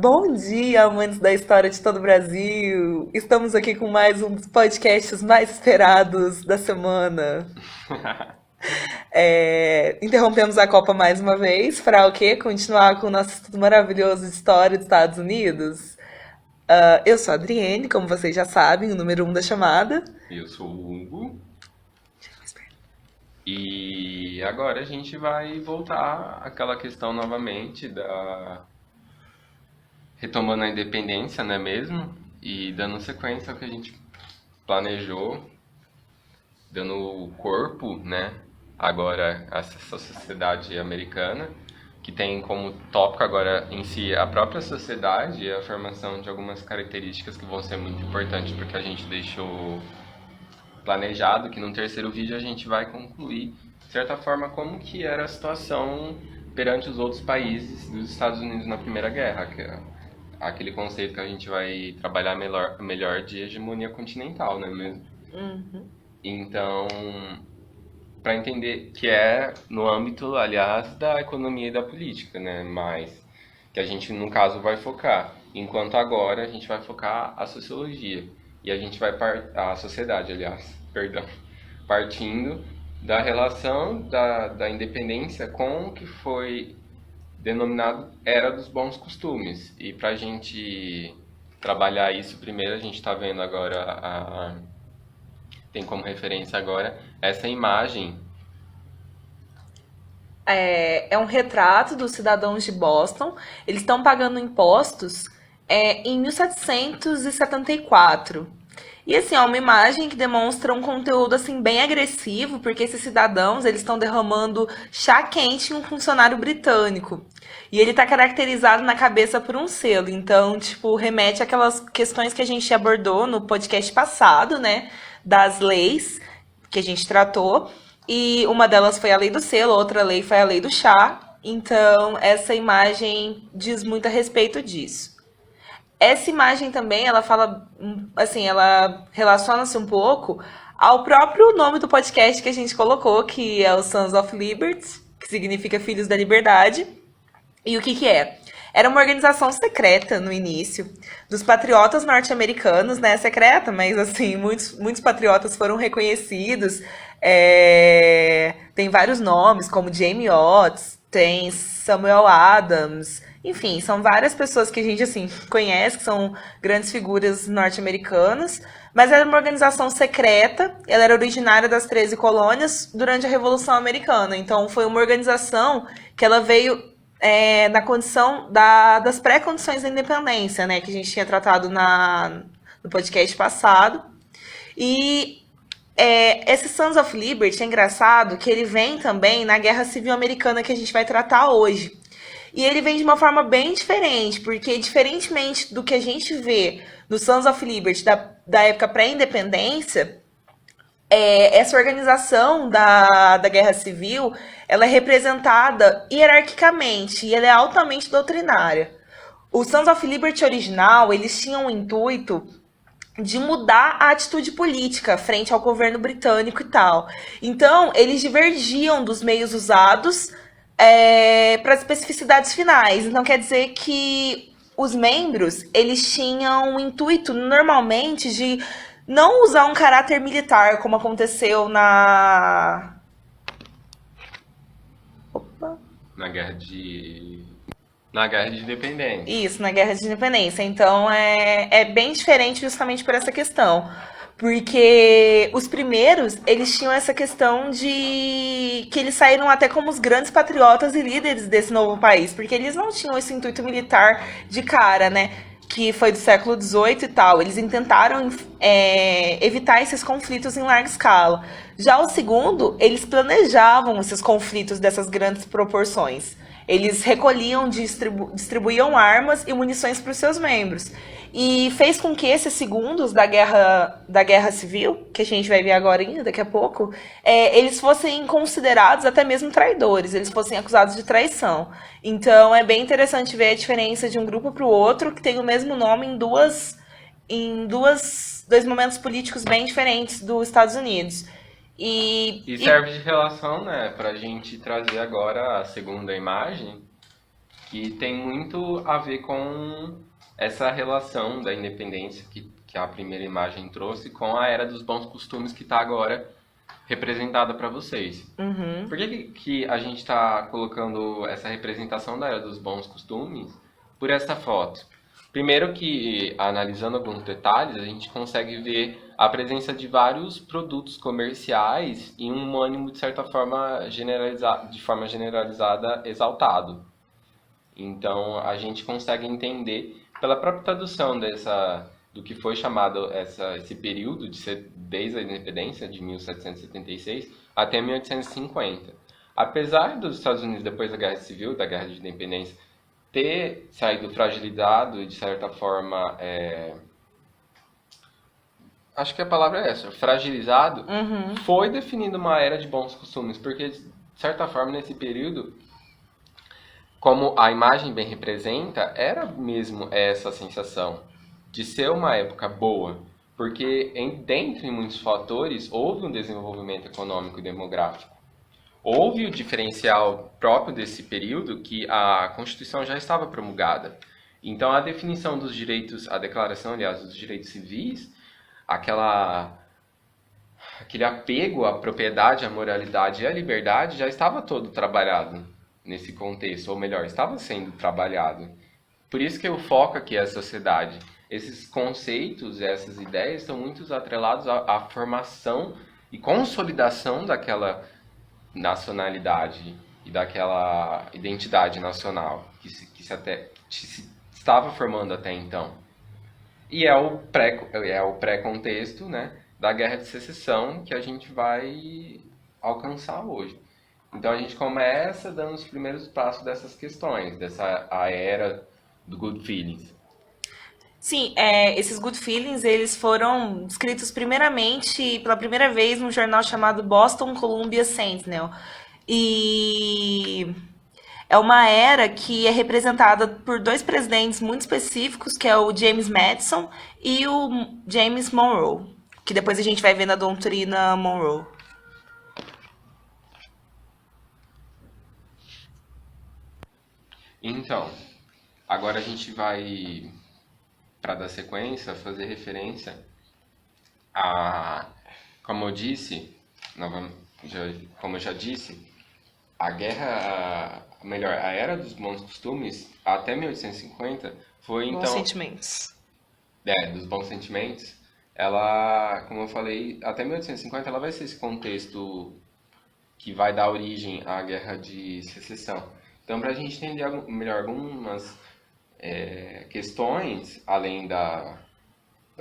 Bom dia, amantes da história de todo o Brasil! Estamos aqui com mais um dos podcasts mais esperados da semana. Interrompemos a Copa mais uma vez para o quê? Continuar com o nosso estudo maravilhoso de história dos Estados Unidos. Eu sou a Adriene, como vocês já sabem, o número um da chamada. Eu sou o Hugo. E agora a gente vai voltar àquela questão novamente da retomando a independência, não é mesmo? E dando sequência ao que a gente planejou, dando corpo, né? Agora a essa sociedade americana, que tem como tópico agora em si a própria sociedade e a formação de algumas características que vão ser muito importantes porque a gente deixou planejado que no terceiro vídeo a gente vai concluir, de certa forma, como que era a situação perante os outros países dos Estados Unidos na Primeira Guerra, que é aquele conceito que a gente vai trabalhar melhor de hegemonia continental, não é mesmo? Então, para entender que é no âmbito, aliás, da economia e da política, né? Mas que a gente, no caso, vai focar. Enquanto agora a gente vai focar a sociologia. E a gente vai a sociedade, aliás, perdão, partindo da relação da independência com o que foi denominado Era dos Bons Costumes. E para a gente trabalhar isso, primeiro a gente está vendo agora, tem como referência agora essa imagem. É um retrato dos cidadãos de Boston. Eles estão pagando impostos em 1774. E assim, é uma imagem que demonstra um conteúdo assim bem agressivo, porque esses cidadãos, eles estão derramando chá quente em um funcionário britânico. E ele está caracterizado na cabeça por um selo. Então, tipo, remete àquelas questões que a gente abordou no podcast passado, né? Das leis que a gente tratou. E uma delas foi a lei do selo, outra lei foi a lei do chá. Então, essa imagem diz muito a respeito disso. Essa imagem também, ela fala, assim, ela relaciona-se um pouco ao próprio nome do podcast que a gente colocou, que é o Sons of Liberty, que significa Filhos da Liberdade. E o que que é? Era uma organização secreta no início, dos patriotas norte-americanos, né? Secreta, mas assim, muitos patriotas foram reconhecidos. Tem vários nomes, como Jamie Otts, tem Samuel Adams, enfim, são várias pessoas que a gente assim conhece, que são grandes figuras norte-americanas, mas era uma organização secreta, ela era originária das 13 colônias durante a Revolução Americana. Então foi uma organização que ela veio na condição das pré-condições da independência, né, que a gente tinha tratado no podcast passado. E esse Sons of Liberty é engraçado que ele vem também na Guerra Civil Americana que a gente vai tratar hoje. E ele vem de uma forma bem diferente, porque diferentemente do que a gente vê no Sons of Liberty da época pré-independência, essa organização da Guerra Civil, ela é representada hierarquicamente e ela é altamente doutrinária. O Sons of Liberty original, eles tinham o intuito de mudar a atitude política frente ao governo britânico e tal. Então, eles divergiam dos meios usados para as especificidades finais. Então, quer dizer que os membros, eles tinham o intuito, normalmente, de não usar um caráter militar, como aconteceu Na guerra de independência. Isso, na Guerra de Independência. Então, é bem diferente justamente por essa questão. Porque os primeiros, eles tinham essa questão de que eles saíram até como os grandes patriotas e líderes desse novo país, porque eles não tinham esse intuito militar de cara, né? Que foi do século XVIII e tal. Eles tentaram evitar esses conflitos em larga escala. Já o segundo, eles planejavam esses conflitos dessas grandes proporções. Eles recolhiam, distribuíam armas e munições para os seus membros. E fez com que esses segundos da guerra civil, que a gente vai ver agora ainda, daqui a pouco, eles fossem considerados até mesmo traidores, eles fossem acusados de traição. Então é bem interessante ver a diferença de um grupo para o outro, que tem o mesmo nome em dois momentos políticos bem diferentes dos Estados Unidos. E serve de relação, né, para a gente trazer agora a segunda imagem, que tem muito a ver com essa relação da independência que a primeira imagem trouxe com a era dos bons costumes que está agora representada para vocês. Por que a gente está colocando essa representação da era dos bons costumes por essa foto? Primeiro que, analisando alguns detalhes, a gente consegue ver a presença de vários produtos comerciais e um ânimo, de certa forma, de forma generalizada, exaltado. Então, a gente consegue entender, pela própria tradução do que foi chamado esse período, desde a independência, de 1776 até 1850. Apesar dos Estados Unidos, depois da Guerra Civil, da Guerra de Independência, ter saído fragilizado e, de certa forma, acho que a palavra é essa, fragilizado, foi definindo uma era de bons costumes, porque, de certa forma, nesse período, como a imagem bem representa, era mesmo essa sensação de ser uma época boa, porque, dentre muitos fatores, houve um desenvolvimento econômico e demográfico. Houve o diferencial próprio desse período que a Constituição já estava promulgada. Então, a definição dos direitos, a declaração, aliás, dos direitos civis, aquele apego à propriedade, à moralidade e à liberdade já estava todo trabalhado nesse contexto, ou melhor, estava sendo trabalhado. Por isso que eu foco aqui a sociedade. Esses conceitos, essas ideias estão muito atrelados à formação e consolidação daquela nacionalidade e daquela identidade nacional que se estava formando até então. E é o pré-contexto, né, da Guerra de Secessão que a gente vai alcançar hoje. Então a gente começa dando os primeiros passos dessas questões, a era do Good Feelings. Sim, esses good feelings, eles foram escritos primeiramente, pela primeira vez, num jornal chamado Boston Columbia Sentinel. E é uma era que é representada por dois presidentes muito específicos, que é o James Madison e o James Monroe, que depois a gente vai ver na doutrina Monroe. Então, agora a gente vai, para dar sequência, fazer referência como eu disse, como eu já disse, a era dos bons costumes até 1850 foi Bons então sentimentos. dos bons sentimentos. Ela, como eu falei, até 1850 ela vai ser esse contexto que vai dar origem à Guerra de Secessão. Então, para a gente entender melhor algumas questões, além da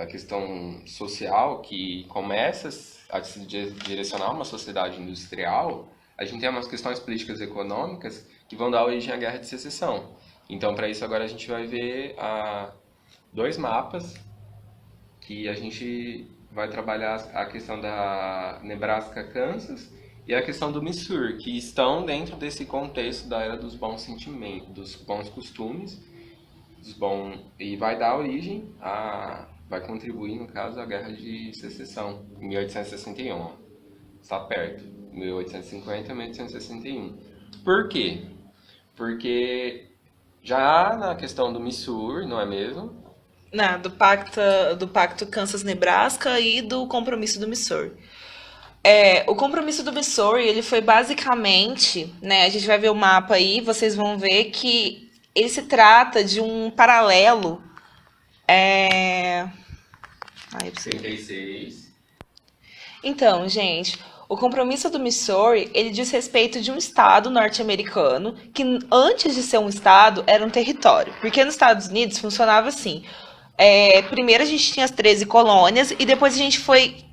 questão social, que começa a se direcionar uma sociedade industrial, a gente tem umas questões políticas e econômicas que vão dar origem à Guerra de Secessão. Então, para isso, agora a gente vai ver dois mapas que a gente vai trabalhar a questão da Nebraska, Kansas, e a questão do Missouri, que estão dentro desse contexto da era dos bons sentimentos, dos bons costumes, e vai dar origem vai contribuir, no caso, à Guerra de Secessão, em 1861. Está perto, 1850 e 1861. Por quê? Porque já na questão do Missouri, não é mesmo? Não, do pacto Kansas-Nebraska e do compromisso do Missouri. O compromisso do Missouri, ele foi basicamente, né, a gente vai ver o mapa aí, vocês vão ver que ele se trata de um paralelo. Ai, 36. Então, gente, o compromisso do Missouri, ele diz respeito de um estado norte-americano que antes de ser um estado era um território. Porque nos Estados Unidos funcionava assim. Primeiro a gente tinha as 13 colônias e depois a gente foi,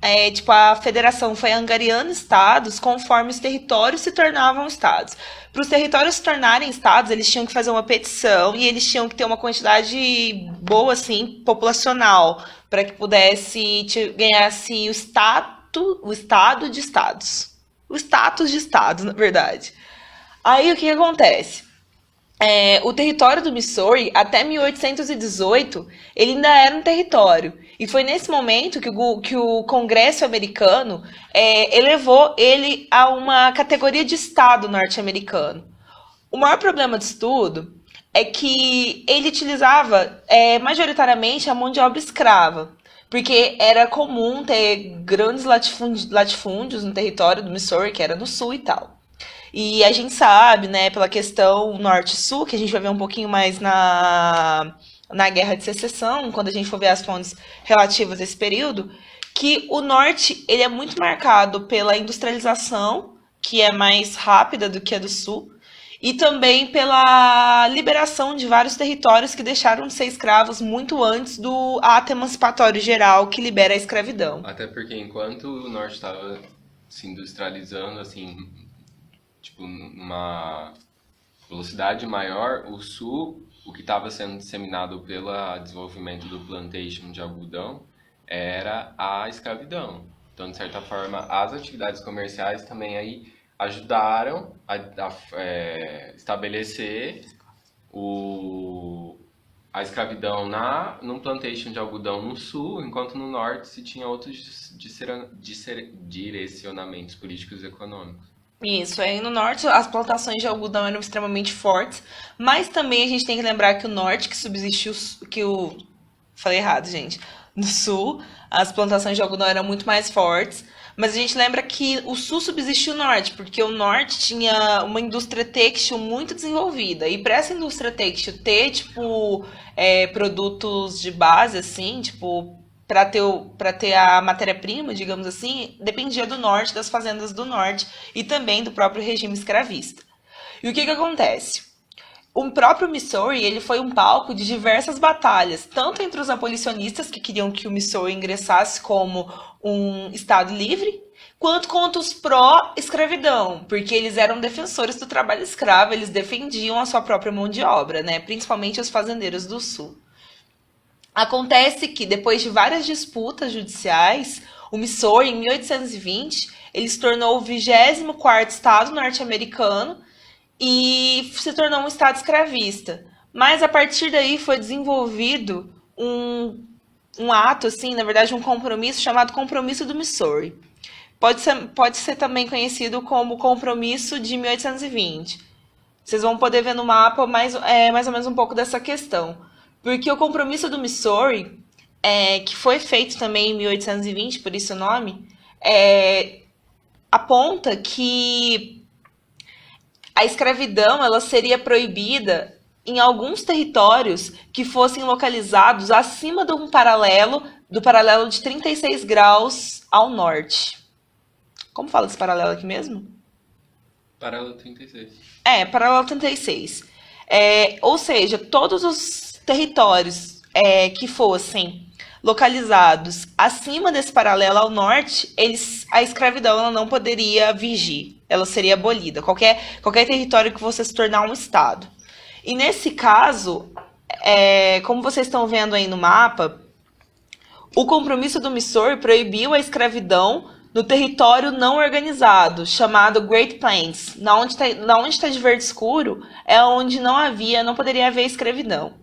a federação foi angariando estados conforme os territórios se tornavam estados. Para os territórios se tornarem estados, eles tinham que fazer uma petição e eles tinham que ter uma quantidade boa, assim, populacional, para que pudesse ganhasse o estado de estados. O status de estados, na verdade. Aí o que acontece? O território do Missouri, até 1818, ele ainda era um território. E foi nesse momento que o Congresso americano elevou ele a uma categoria de estado norte-americano. O maior problema disso tudo é que ele utilizava majoritariamente a mão de obra escrava, porque era comum ter grandes latifúndios no território do Missouri, que era no sul e tal. E a gente sabe, né, pela questão norte-sul, que a gente vai ver um pouquinho mais na Guerra de Secessão, quando a gente for ver as fontes relativas a esse período, que o norte ele é muito marcado pela industrialização, que é mais rápida do que a do sul, e também pela liberação de vários territórios que deixaram de ser escravos muito antes do ato emancipatório geral que libera a escravidão. Até porque enquanto o norte estava se industrializando, assim, tipo, numa velocidade maior, o sul, o que estava sendo disseminado pelo desenvolvimento do plantation de algodão, era a escravidão. Então, de certa forma, as atividades comerciais também aí ajudaram a estabelecer a escravidão num plantation de algodão no sul, enquanto no norte se tinha outros direcionamentos políticos e econômicos. Isso, aí no norte as plantações de algodão eram extremamente fortes, mas também a gente tem que lembrar que o norte que subsistiu, falei errado, gente. No sul, as plantações de algodão eram muito mais fortes, mas a gente lembra que o sul subsistiu o norte, porque o norte tinha uma indústria têxtil muito desenvolvida. E para essa indústria têxtil ter, tipo, produtos de base, assim, tipo, para ter a matéria-prima, digamos assim, dependia do norte, das fazendas do norte e também do próprio regime escravista. E o que acontece? O próprio Missouri, ele foi um palco de diversas batalhas, tanto entre os abolicionistas, que queriam que o Missouri ingressasse como um estado livre, quanto contra os pró-escravidão, porque eles eram defensores do trabalho escravo, eles defendiam a sua própria mão de obra, né? Principalmente os fazendeiros do sul. Acontece que, depois de várias disputas judiciais, o Missouri, em 1820, ele se tornou o 24º estado norte-americano, e se tornou um estado escravista. Mas a partir daí foi desenvolvido um ato, assim, na verdade um compromisso chamado Compromisso do Missouri. Pode ser também conhecido como Compromisso de 1820. Vocês vão poder ver no mapa mais ou menos um pouco dessa questão. Porque o Compromisso do Missouri, que foi feito também em 1820, por isso o nome, aponta que a escravidão ela seria proibida em alguns territórios que fossem localizados acima do paralelo de 36 graus ao norte. Como fala esse paralelo aqui mesmo? Paralelo 36. Paralelo 36. Ou seja, todos os territórios que fossem localizados acima desse paralelo ao norte, a escravidão ela não poderia vigir, ela seria abolida. Qualquer território que fosse se tornar um estado. E nesse caso, como vocês estão vendo aí no mapa, o Compromisso do Missouri proibiu a escravidão no território não organizado, chamado Great Plains. Na onde está de verde escuro, é onde não poderia haver escravidão.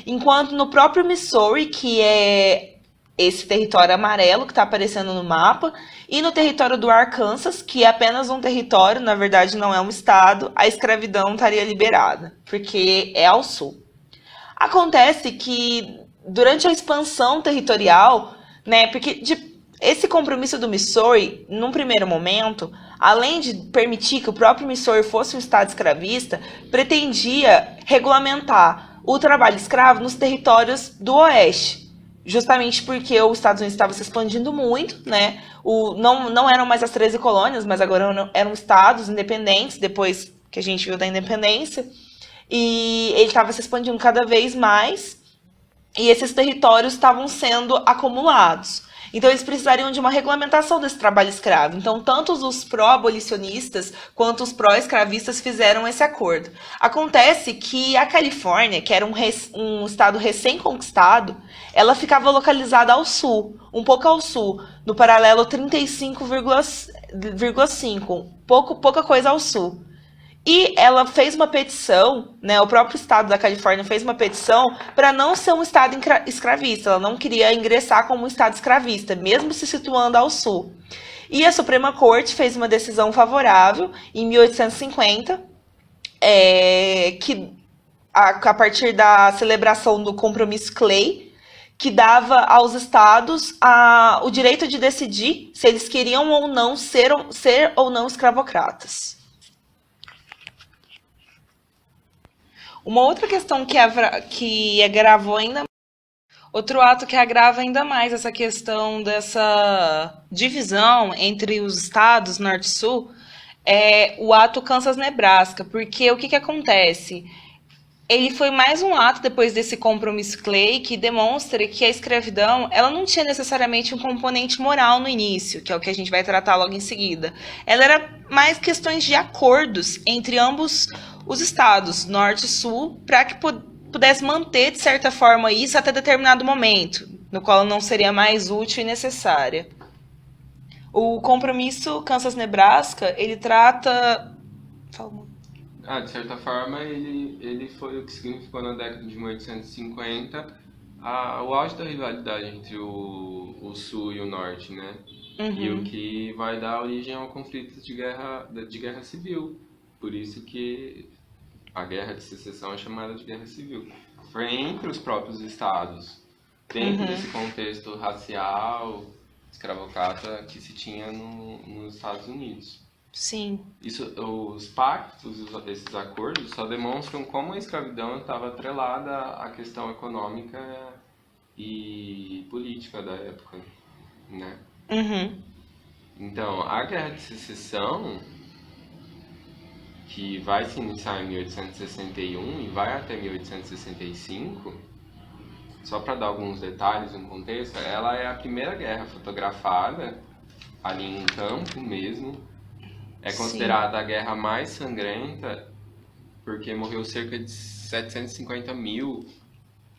Enquanto no próprio Missouri, que é esse território amarelo que está aparecendo no mapa, e no território do Arkansas, que é apenas um território, na verdade não é um estado, a escravidão estaria liberada, porque é ao sul. Acontece que durante a expansão territorial, né, porque esse compromisso do Missouri, num primeiro momento, além de permitir que o próprio Missouri fosse um estado escravista, pretendia regulamentar o trabalho escravo nos territórios do oeste. Justamente porque os Estados Unidos estavam se expandindo muito, né? Não eram mais as 13 colônias, mas agora eram estados independentes, depois que a gente viu da independência. E ele estava se expandindo cada vez mais, e esses territórios estavam sendo acumulados. Então, eles precisariam de uma regulamentação desse trabalho escravo. Então, tanto os pró-abolicionistas quanto os pró-escravistas fizeram esse acordo. Acontece que a Califórnia, que era um estado recém-conquistado, ela ficava localizada ao sul, um pouco ao sul, no paralelo 35,5, pouca coisa ao sul. E ela fez uma petição, né, o próprio estado da Califórnia fez uma petição para não ser um estado escravista. Ela não queria ingressar como um estado escravista, mesmo se situando ao sul. E a Suprema Corte fez uma decisão favorável em 1850, que a partir da celebração do Compromisso Clay, que dava aos estados o direito de decidir se eles queriam ou não ser ou não escravocratas. Uma outra questão que agravou ainda outro ato que agrava ainda mais essa questão dessa divisão entre os estados norte e sul é o ato Kansas-Nebraska, porque o que acontece? Ele foi mais um ato depois desse compromisso Clay que demonstra que a escravidão ela não tinha necessariamente um componente moral no início, que é o que a gente vai tratar logo em seguida. Ela era mais questões de acordos entre ambos os estados, norte e sul, para que pudesse manter, de certa forma, isso até determinado momento, no qual não seria mais útil e necessária. O compromisso Kansas-Nebraska, ele trata... De certa forma, ele foi o que significou na década de 1850 o auge da rivalidade entre o Sul e o Norte, né? E o que vai dar origem ao conflito de guerra civil. Por isso que a Guerra de Secessão é chamada de Guerra Civil. Foi entre os próprios estados, dentro desse contexto racial, escravocrata que se tinha nos Estados Unidos. Sim. Os pactos, esses acordos, só demonstram como a escravidão estava atrelada à questão econômica e política da época, né? Então, a Guerra de Secessão, que vai se iniciar em 1861 e vai até 1865, só para dar alguns detalhes, um contexto, ela é a primeira guerra fotografada ali em campo mesmo. É considerada a guerra mais sangrenta porque morreu cerca de 750 mil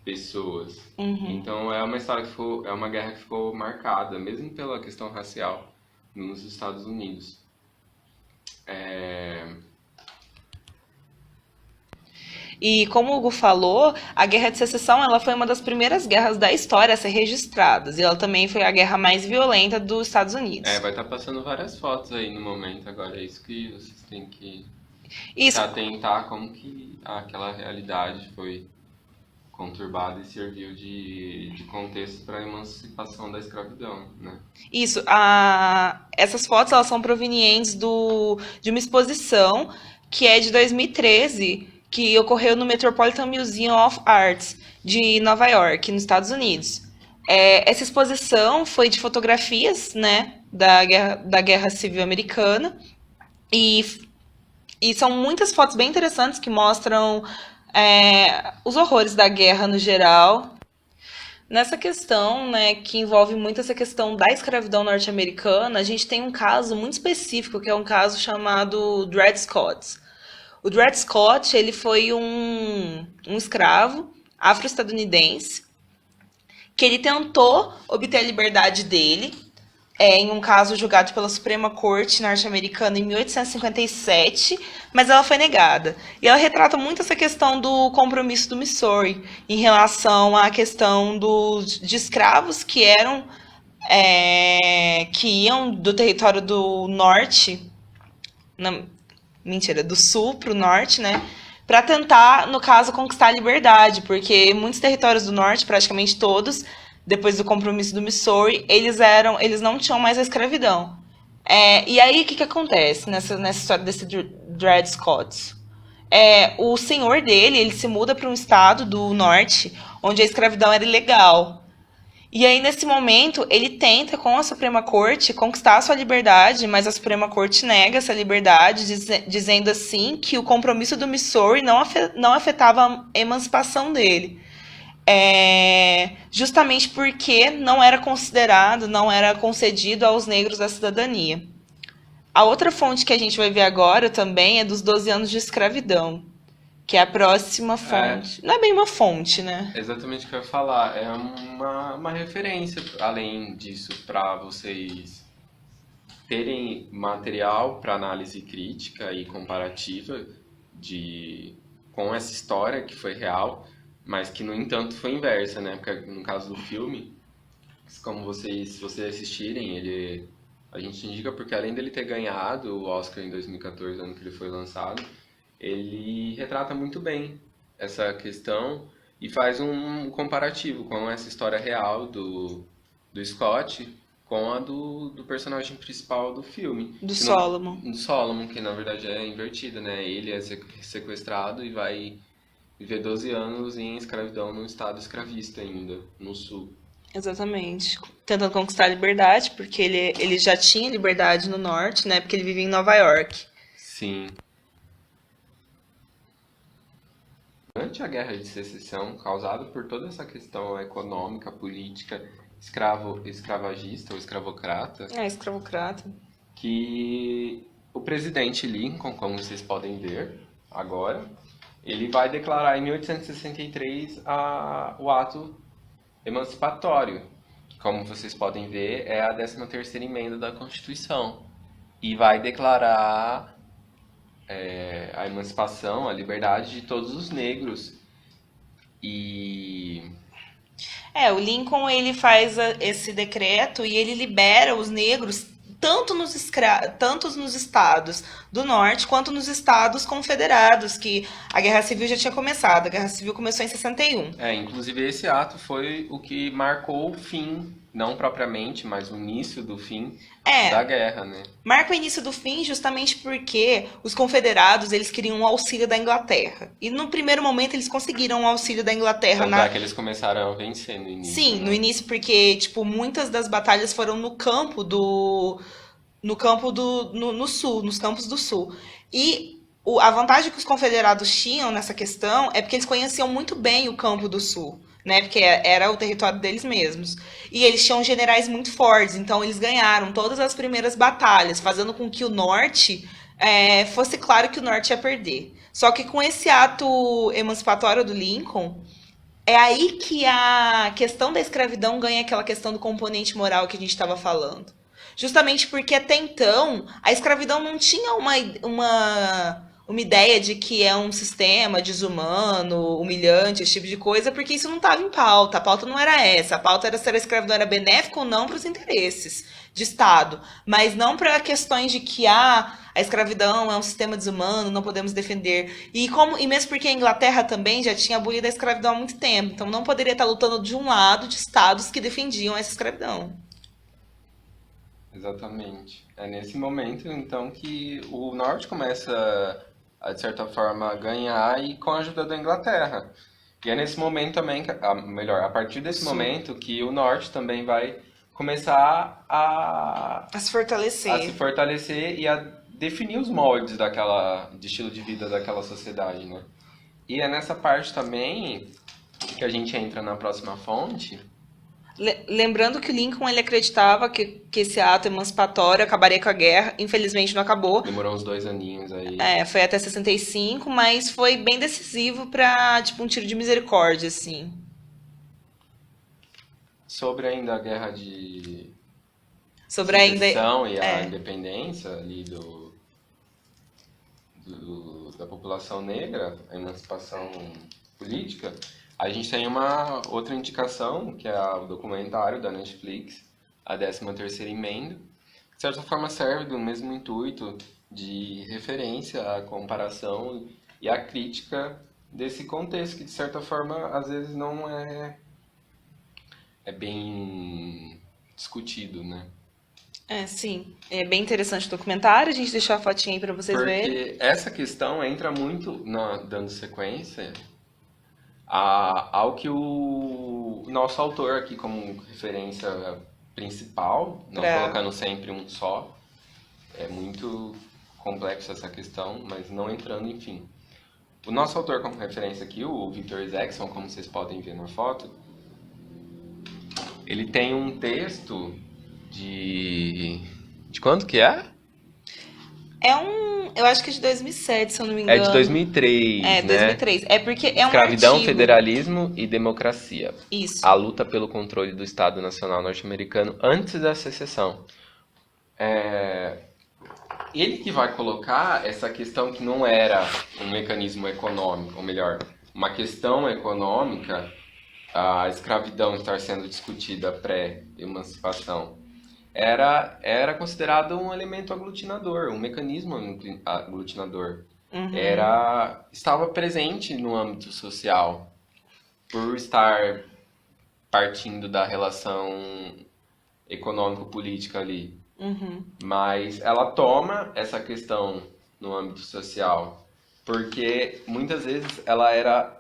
pessoas. Então é uma história é uma guerra que ficou marcada, mesmo pela questão racial, nos Estados Unidos. E como o Hugo falou, a Guerra de Secessão ela foi uma das primeiras guerras da história a ser registradas. E ela também foi a guerra mais violenta dos Estados Unidos. Vai estar passando várias fotos aí no momento agora. É isso que vocês têm que atentar, como que aquela realidade foi conturbada e serviu de contexto para a emancipação da escravidão, né? Isso. Essas fotos elas são provenientes de uma exposição que é de 2013, que ocorreu no Metropolitan Museum of Arts de Nova York, nos Estados Unidos. Essa exposição foi de fotografias, né, da Guerra Civil Americana e são muitas fotos bem interessantes que mostram os horrores da guerra no geral. Nessa questão, né, que envolve muito essa questão da escravidão norte-americana, a gente tem um caso muito específico, que é um caso chamado Dred Scott. O Dred Scott, ele foi um escravo afro-estadunidense que ele tentou obter a liberdade dele em um caso julgado pela Suprema Corte norte-americana em 1857, mas ela foi negada. E ela retrata muito essa questão do compromisso do Missouri em relação à questão de escravos que iam do território do norte, do sul para o norte, né? Para tentar, no caso, conquistar a liberdade, porque muitos territórios do norte, praticamente todos, depois do compromisso do Missouri, eles não tinham mais a escravidão. E aí, o que acontece nessa história desse Dred Scott? O senhor dele, ele se muda para um estado do norte, onde a escravidão era ilegal. E aí, nesse momento, ele tenta, com a Suprema Corte, conquistar a sua liberdade, mas a Suprema Corte nega essa liberdade, dizendo assim que o compromisso do Missouri não afetava a emancipação dele. Justamente porque não era considerado, não era concedido aos negros a cidadania. A outra fonte que a gente vai ver agora também é dos 12 anos de escravidão, que é a próxima fonte. Não é bem uma fonte, né? Exatamente o que eu ia falar. É uma referência, além disso, para vocês terem material para análise crítica e comparativa com essa história que foi real, mas que, no entanto, foi inversa, né? Porque, no caso do filme, como se vocês assistirem, a gente indica porque, além dele ter ganhado o Oscar em 2014, ano que ele foi lançado, ele retrata muito bem essa questão e faz um comparativo com essa história real do Scott com a do personagem principal do filme. Do Que não, Solomon. do Solomon, que na verdade é invertida, né? Ele é sequestrado e vai viver 12 anos em escravidão num estado escravista ainda, no sul. Exatamente. Tentando conquistar a liberdade, porque ele já tinha liberdade no norte, né? Porque ele vivia em Nova York. Sim. Durante a Guerra de Secessão, causada por toda essa questão econômica, política, escravagista ou escravocrata, É, escravocrata. que o presidente Lincoln, como vocês podem ver agora, ele vai declarar em 1863 o ato emancipatório, que, como vocês podem ver, é a 13ª emenda da Constituição, e vai declarar a emancipação, a liberdade de todos os negros. E O Lincoln ele faz esse decreto e ele libera os negros tanto nos estados do norte quanto nos estados confederados, que a Guerra Civil já tinha começado. A Guerra Civil começou em 61. inclusive esse ato foi o que marcou o fim, não propriamente, mas o início do fim da guerra, né? Marca o início do fim justamente porque os confederados eles queriam um auxílio da Inglaterra. E no primeiro momento eles conseguiram um auxílio da Inglaterra. Tanto é que eles começaram a vencer no início. Sim, né? no início porque, tipo, muitas das batalhas foram no sul, nos campos do sul. E a vantagem que os confederados tinham nessa questão é porque eles conheciam muito bem o campo do sul, né? Porque era o território deles mesmos. E eles tinham generais muito fortes, então eles ganharam todas as primeiras batalhas, fazendo com que o norte fosse claro que o norte ia perder. Só que com esse ato emancipatório do Lincoln, é aí que a questão da escravidão ganha aquela questão do componente moral que a gente estava falando. Justamente porque até então a escravidão não tinha uma ideia de que é um sistema desumano, humilhante, esse tipo de coisa, porque isso não estava em pauta. A pauta não era essa. A pauta era se a escravidão era benéfica ou não para os interesses de Estado, mas não para questões de que a escravidão é um sistema desumano, não podemos defender. E mesmo porque a Inglaterra também já tinha abolido a escravidão há muito tempo, então não poderia estar lutando de um lado de estados que defendiam essa escravidão. Exatamente. É nesse momento, então, que o norte começa a, de certa forma, ganhar e com a ajuda da Inglaterra. E é nesse momento também, a partir desse momento, que o norte também vai começar A se fortalecer. a se fortalecer e a definir os moldes de estilo de vida daquela sociedade, né? E é nessa parte também que a gente entra na próxima fonte. Lembrando que o Lincoln ele acreditava que esse ato emancipatório acabaria com a guerra. Infelizmente não acabou. Demorou uns 2 aninhos aí. Foi até 65, mas foi bem decisivo para tipo um tiro de misericórdia, assim. Sobre ainda a guerra de Sobre ainda secessão e a independência ali da população negra, a emancipação política, a gente tem uma outra indicação, que é o documentário da Netflix, a 13ª Emenda, que de certa forma serve do mesmo intuito de referência à comparação e à crítica desse contexto, que de certa forma às vezes não é bem discutido, né? Sim. É bem interessante o documentário. A gente deixou a fotinha aí para vocês verem. Porque essa questão entra muito, dando sequência, ao que o nosso autor aqui como referência principal, não colocando sempre um só, é muito complexo essa questão, mas não entrando, enfim. O nosso autor como referência aqui, o Victor Isaacson, como vocês podem ver na foto, ele tem um texto de quanto que é? Eu acho que é de 2007, se eu não me engano. É de 2003, né? 2003. É porque é um Escravidão, artigo. Federalismo e Democracia. Isso. A luta pelo controle do Estado Nacional Norte-Americano antes da secessão. Ele que vai colocar essa questão que não era um mecanismo econômico, ou melhor, uma questão econômica, a escravidão estar sendo discutida pré-emancipação, era considerado um elemento aglutinador, um mecanismo aglutinador. Uhum. estava presente no âmbito social, por estar partindo da relação econômico-política ali. Uhum. Mas ela toma essa questão no âmbito social, porque muitas vezes ela era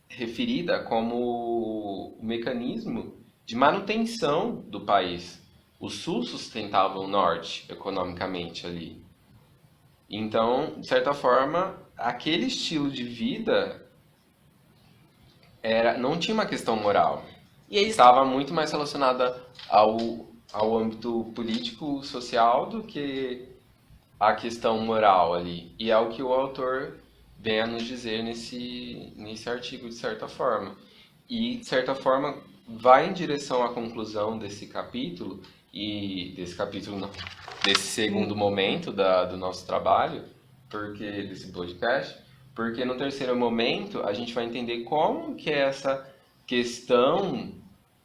referida como o mecanismo de manutenção do país. O sul sustentava o norte economicamente ali. Então, de certa forma, aquele estilo de vida não tinha uma questão moral. E eles. Estava muito mais relacionada ao âmbito político, social, do que a questão moral ali. E é o que o autor vem a nos dizer nesse artigo, de certa forma. E, de certa forma, vai em direção à conclusão desse capítulo, e desse capítulo não, desse segundo momento do nosso trabalho, porque desse podcast, porque no terceiro momento a gente vai entender como que é essa questão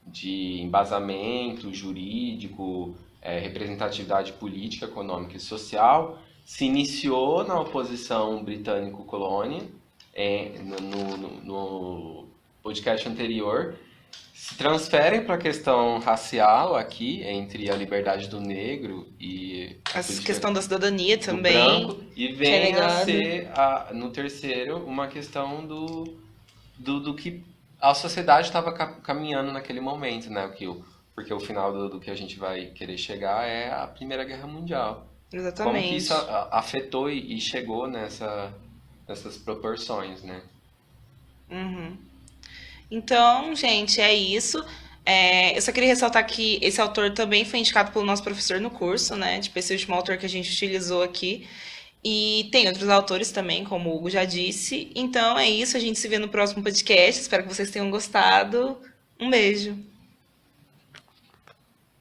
de embasamento jurídico, representatividade política, econômica e social se iniciou na oposição britânico-colônia, no podcast anterior, se transferem para a questão racial aqui, entre a liberdade do negro e a A política questão da cidadania do também, branco, e que é vem a negada. ser, no terceiro, uma questão do que a sociedade estava caminhando naquele momento, né? Porque o final do que a gente vai querer chegar é a Primeira Guerra Mundial. Como que isso Exatamente. afetou e chegou nessas proporções, né? Uhum. Então, gente, é isso. Eu só queria ressaltar que esse autor também foi indicado pelo nosso professor no curso, né? Tipo, esse último autor que a gente utilizou aqui. E tem outros autores também, como o Hugo já disse. Então é isso, a gente se vê no próximo podcast. Espero que vocês tenham gostado. Um beijo.